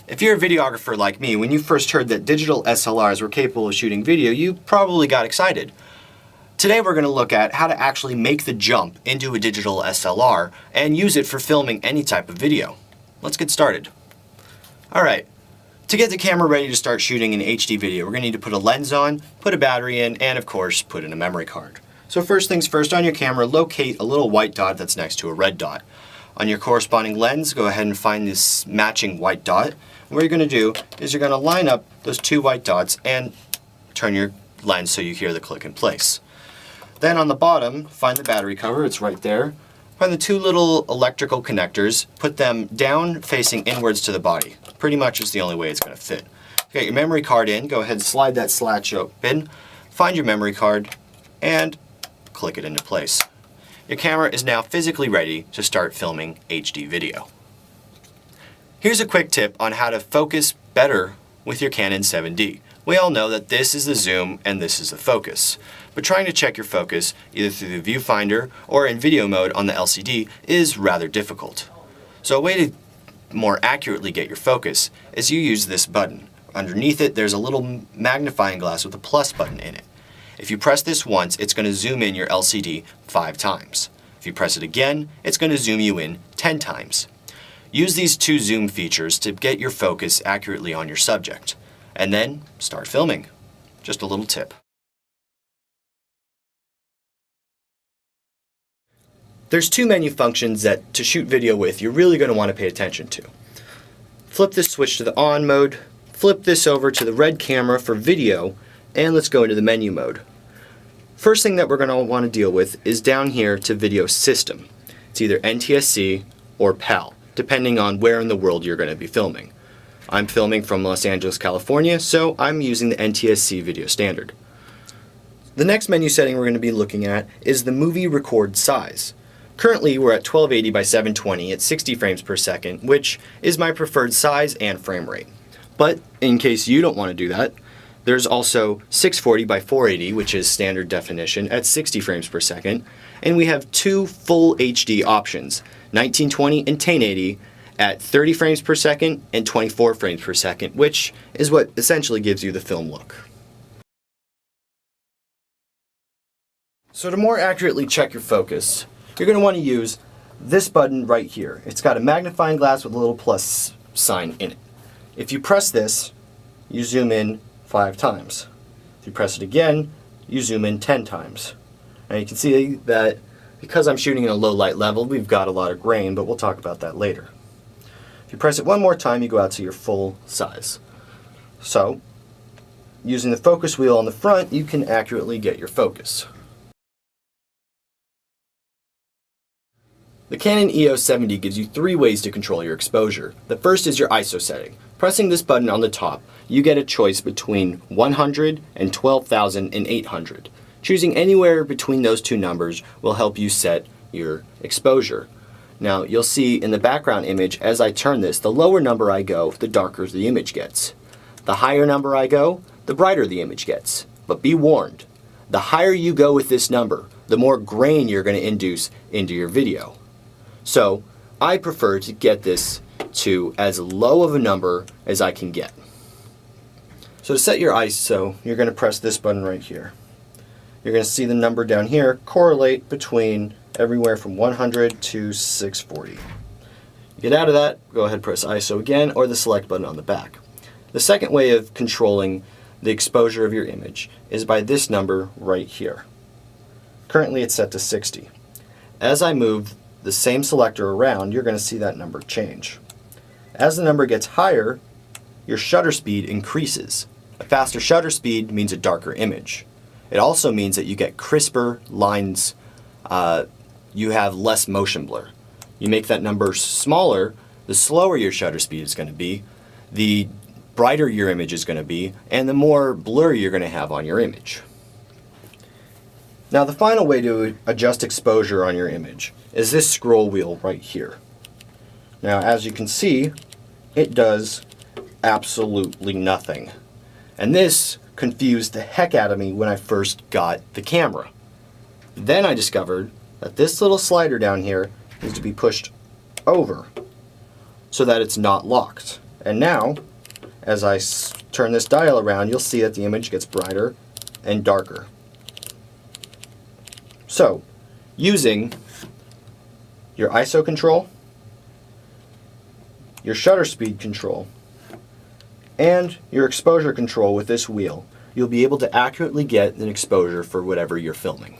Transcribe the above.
If you're a videographer like me, when you first heard that digital SLRs were capable of shooting video, you probably got excited. Today we're going to look at how to actually make the jump into a digital SLR and use it for filming any type of video. Let's get started. Alright, to get the camera ready to start shooting an HD video, we're going to need to put a lens on, put a battery in, and of course put in a memory card. So first things first, on your camera, locate a little white dot that's next to a red dot. On your corresponding lens, go ahead and find this matching white dot. What you're going to do is you're going to line up those two white dots and turn your lens so you hear the click in place. Then on the bottom, find the battery cover, it's right there. Find the two little electrical connectors, put them down facing inwards to the body. Pretty much is the only way it's going to fit. Get your memory card in, go ahead and slide that latch open, find your memory card, and click it into place. Your camera is now physically ready to start filming HD video. Here's a quick tip on how to focus better with your Canon 7D. We all know that this is the zoom and this is the focus. But trying to check your focus, either through the viewfinder or in video mode on the LCD, is rather difficult. So a way to more accurately get your focus is you use this button. Underneath it, there's a little magnifying glass with a plus button in it. If you press this once, it's going to zoom in your LCD 5 times. If you press it again, it's going to zoom you in 10 times. Use these two zoom features to get your focus accurately on your subject. And then start filming. Just a little tip. There's two menu functions that to shoot video with you're really going to want to pay attention to. Flip this switch to the on mode, flip this over to the red camera for video, and let's go into the menu mode. First thing that we're going to want to deal with is down here to video system. It's either NTSC or PAL, depending on where in the world you're going to be filming. I'm filming from Los Angeles, California, so I'm using the NTSC video standard. The next menu setting we're going to be looking at is the movie record size. Currently we're at 1280 by 720 at 60 frames per second, which is my preferred size and frame rate. But in case you don't want to do that, there's also 640 by 480, which is standard definition at 60 frames per second, and we have two full HD options, 1920 and 1080 at 30 frames per second and 24 frames per second, which is what essentially gives you the film look. So to more accurately check your focus, you're going to want to use this button right here. It's got a magnifying glass with a little plus sign in it. If you press this, you zoom in 5 times. If you press it again, you zoom in 10 times. Now you can see that because I'm shooting in a low light level, we've got a lot of grain, but we'll talk about that later. If you press it one more time, you go out to your full size. So, using the focus wheel on the front, you can accurately get your focus. The Canon EOS 7D gives you 3 ways to control your exposure. The first is your ISO setting. Pressing this button on the top, you get a choice between 100 and 12,000 and 800. Choosing anywhere between those two numbers will help you set your exposure. Now you'll see in the background image as I turn this, the lower number I go, the darker the image gets. The higher number I go, the brighter the image gets. But be warned, the higher you go with this number, the more grain you're going to induce into your video. So I prefer to get this to as low of a number as I can get. So to set your ISO, you're going to press this button right here. You're going to see the number down here correlate between everywhere from 100 to 640. You get out of that, go ahead and press ISO again, or the select button on the back. The second way of controlling the exposure of your image is by this number right here. Currently it's set to 60. As I move the same selector around, you're going to see that number change. As the number gets higher, your shutter speed increases. A faster shutter speed means a darker image. It also means that you get crisper lines, you have less motion blur. You make that number smaller, the slower your shutter speed is going to be, the brighter your image is going to be, and the more blur you're going to have on your image. Now the final way to adjust exposure on your image is this scroll wheel right here. Now as you can see, it does absolutely nothing. And this confused the heck out of me when I first got the camera. Then I discovered that this little slider down here needs to be pushed over so that it's not locked. And now, as I turn this dial around, you'll see that the image gets brighter and darker. So, using your ISO control, your shutter speed control, and your exposure control with this wheel, you'll be able to accurately get an exposure for whatever you're filming.